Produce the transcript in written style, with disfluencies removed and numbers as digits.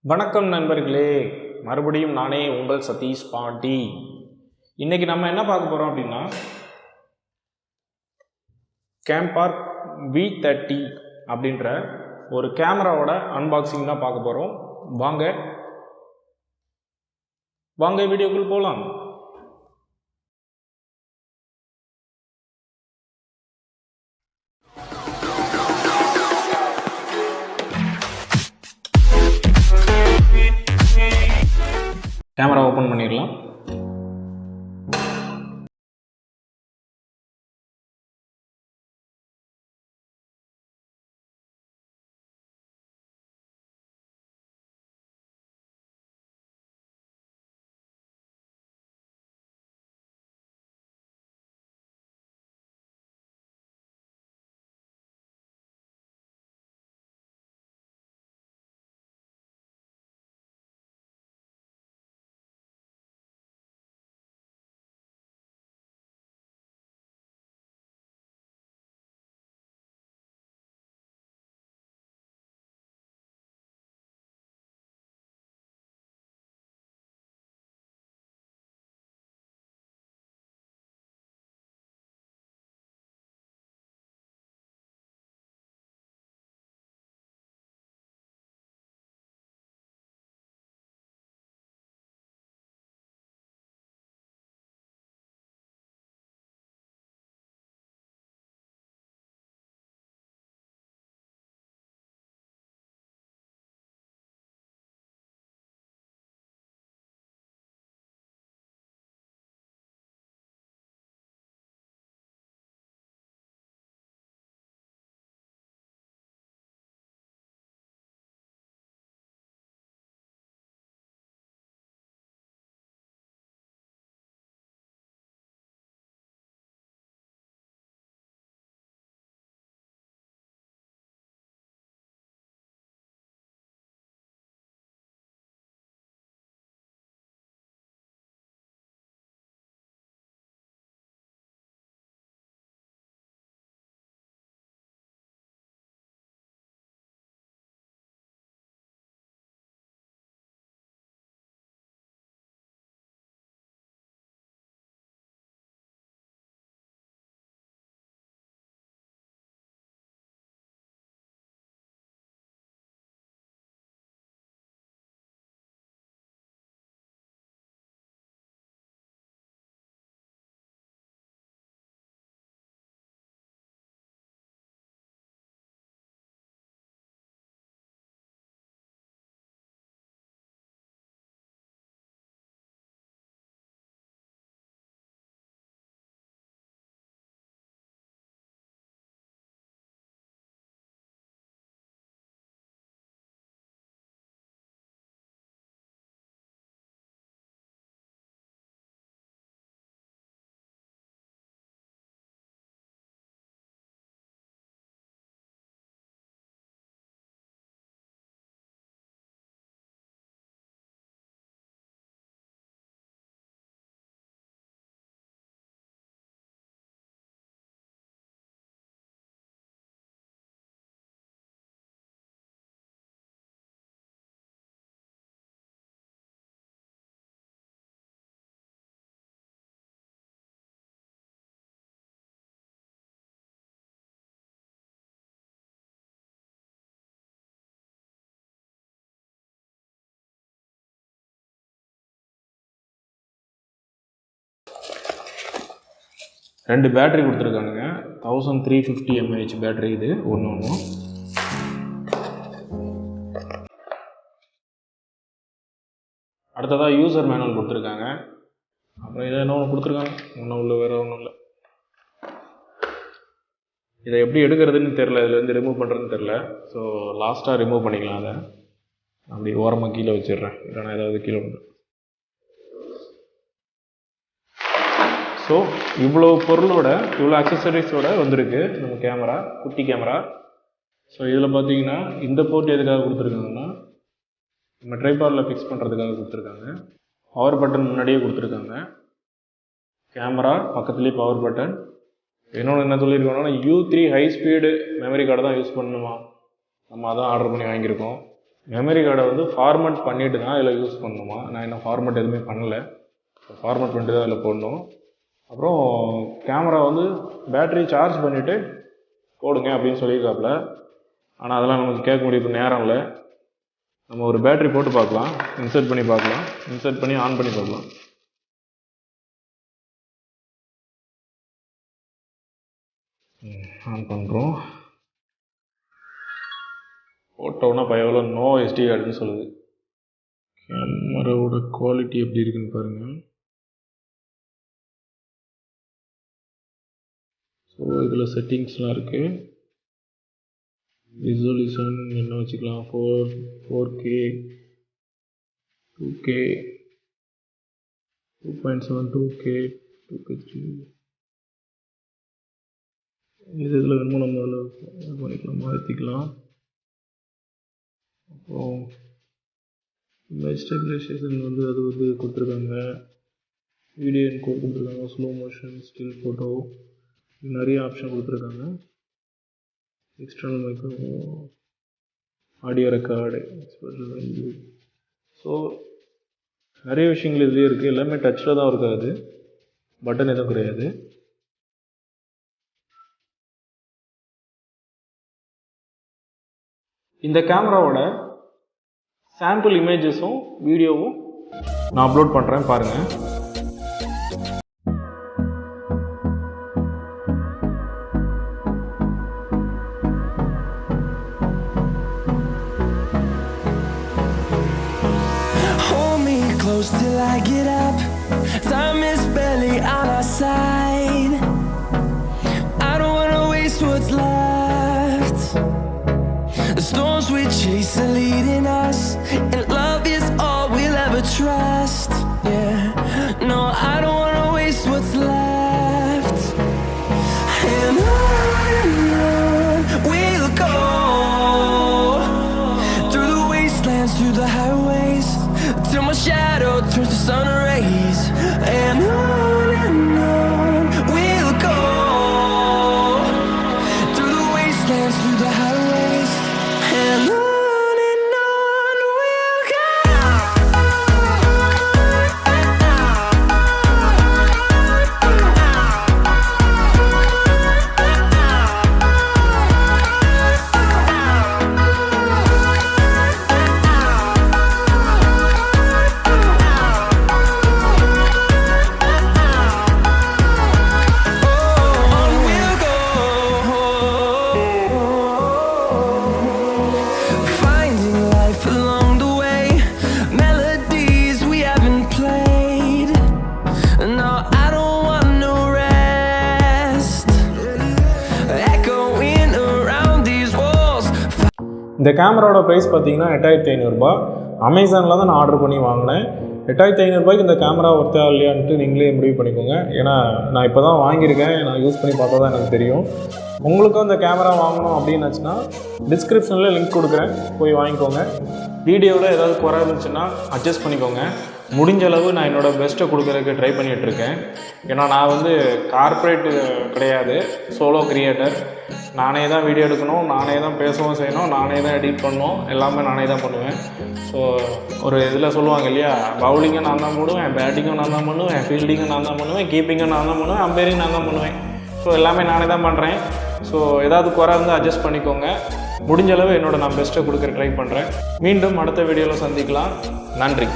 வணக்கம் நண்பர்களே, மறுபடியும் நானே உங்கள் சதீஷ் பாண்டி. இன்னைக்கு நம்ம என்ன பார்க்க போகிறோம் அப்படின்னா, கேம்பார்க் V30 அப்படின்ற ஒரு கேமராவோட அன்பாக்சிங் தான் பார்க்க போகிறோம். வாங்க வீடியோக்குள் போகலாம். கேமரா ஓப்பன் பண்ணிடலாம். ரெண்டு பேட்டரி கொடுத்துருக்கானுங்க. 1350 mAh பேட்டரி இது ஒன்று. அடுத்ததாக யூசர் மேனுவல் கொடுத்துருக்காங்க. அப்புறம் இதை என்ன ஒன்று கொடுத்துருக்காங்க, ஒன்றும் இல்லை, வேறு ஒன்றும் இல்லை. இதை எப்படி எடுக்கிறதுன்னு தெரில, இதுலேருந்து ரிமூவ் பண்ணுறதுன்னு தெரில. ஸோ லாஸ்ட்டாக ரிமூவ் பண்ணிக்கலாம். அதை அப்படி ஓரமாக கீழே வச்சிடுறேன், இல்லைனா ஏதாவது கீழே வந்து. ஸோ இவ்வளோ பொருளோட, இவ்வளோ அக்சசரிஸோட வந்திருக்கு நம்ம கேமரா, குட்டி கேமரா. ஸோ இதில் பார்த்தீங்கன்னா இந்த போர்ட் எதுக்காக கொடுத்துருக்காங்கன்னா, நம்ம ட்ரைபாடில் ஃபிக்ஸ் பண்ணுறதுக்காக கொடுத்துருக்காங்க. பவர் பட்டன் முன்னாடியே கொடுத்துருக்காங்க. கேமரா பக்கத்துலேயே பவர் பட்டன். இன்னொன்று என்ன சொல்லியிருக்கோன்னா, U3 high speed memory card தான் யூஸ் பண்ணணுமா, நம்ம அதான் ஆர்டர் பண்ணி வாங்கியிருக்கோம். மெமரி கார்டை வந்து ஃபார்மேட் பண்ணிவிட்டு தான் இதில் யூஸ் பண்ணணுமா. நான் இன்னும் ஃபார்மேட் எதுவுமே பண்ணலை. ஃபார்மேட் பண்ணிட்டு தான் இதில் போடணும். அப்புறம் கேமரா வந்து பேட்டரி சார்ஜ் பண்ணிவிட்டு போடுங்க அப்படின்னு சொல்லியிருக்காப்புல. ஆனால் அதெல்லாம் நமக்கு கேட்க முடியும், நேரம் இல்லை. நம்ம ஒரு பேட்டரி போட்டு பார்க்கலாம், இன்சர்ட் பண்ணி பார்க்கலாம், இன்சர்ட் பண்ணி ஆன் பண்ணி பார்க்கலாம். ஆன் பண்ணுறோம். ஃபோட்டோனா எவ்வளோ நோ எஸ்டி கார்டுன்னு சொல்லுது. கேமராவோட குவாலிட்டி எப்படி இருக்குன்னு பாருங்கள். ஸோ இதில் செட்டிங்ஸ்லாம் இருக்குது. விசுவலைசேஷன் என்ன வச்சுக்கலாம், 4K 2K 2.7 2K 2K3 இதில் வேணுமோ நம்ம அதில் பண்ணிக்கலாம், மாற்றிக்கலாம். அப்புறம் இமேஜ் ஸ்டெபிலைசேஷன் வந்து அது வந்து கொடுத்துருக்காங்க. வீடியோ என்கோட் கொடுத்துருக்காங்க, ஸ்லோ மோஷன், ஸ்டில் ஃபோட்டோ, நிறைய ஆப்ஷன் கொடுத்துருக்காங்க. External micro, audio record, so நிறைய விஷயங்கள் இதுலேயே இருக்குது. எல்லாமே டச்சில் தான் இருக்காது, பட்டன் எதுவும் கிடையாது. இந்த கேமராவோட சாம்பிள் இமேஜஸும் வீடியோவும் நான் அப்லோட் பண்ணுறேன், பாருங்கள். Close till I get up. Time is barely on our side. I don't wanna waste what's left. The storms we chase are leading us, and love is all we'll ever trust. Yeah, no, I don't wanna waste what's left. And on we'll go, through the wastelands, through the highways, till my shadow turns to sun rays. And on we'll go, through the wastelands, through the highways. And on we'll go. இந்த கேமராவோட price பார்த்தீங்கன்னா 8500 ரூபாய். அமேசானில் தான் நான் order பண்ணி வாங்கினேன். 8500 ரூபாய்க்கு இந்த கேமரா ஒர்த்தா இல்லையான்ட்டு நீங்களே முடிவு பண்ணிக்கோங்க. ஏன்னா நான் இப்போ தான் வாங்கியிருக்கேன், நான் யூஸ் பண்ணி பார்த்தா தான் எனக்கு தெரியும். உங்களுக்கும் இந்த கேமரா வாங்கணும் அப்படின்னாச்சுன்னா டிஸ்கிரிப்ஷனில் லிங்க் கொடுக்குறேன், போய் வாங்கிக்கோங்க. வீடியோவில் ஏதாவது குறை இருந்துச்சுன்னா அட்ஜஸ்ட் பண்ணிக்கோங்க. முடிஞ்ச அளவு நான் என்னோடய பெஸ்ட்டை கொடுக்குறதுக்கு ட்ரை பண்ணிகிட்ருக்கேன். ஏன்னா நான் வந்து கார்ப்பரேட்டு கிடையாது, சோலோ கிரியேட்டர். நானே தான் வீடியோ எடுக்கணும், நானே தான் பேசவும் செய்யணும், நானே தான் எடிட் பண்ணணும், எல்லாமே நானே தான் பண்ணுவேன். ஸோ ஒரு இதில் சொல்லுவாங்க இல்லையா, பவுலிங்கும் நான் தான் போடுவேன், பேட்டிங்கும் நான் தான் பண்ணுவேன், ஃபீல்டிங்கும் நான் தான் பண்ணுவேன், கீப்பிங்கும் நான் தான் பண்ணுவேன், அம்பைரிங் நான் தான் பண்ணுவேன். ஸோ எல்லாமே நானே தான் பண்ணுறேன். ஸோ ஏதாவது குறை இருந்தால் அட்ஜஸ்ட் பண்ணிக்கோங்க. முடிஞ்ச அளவு நான் பெஸ்ட்டை கொடுக்குற ட்ரை பண்ணுறேன். மீண்டும் அடுத்த வீடியோவில் சந்திக்கலாம். நன்றி.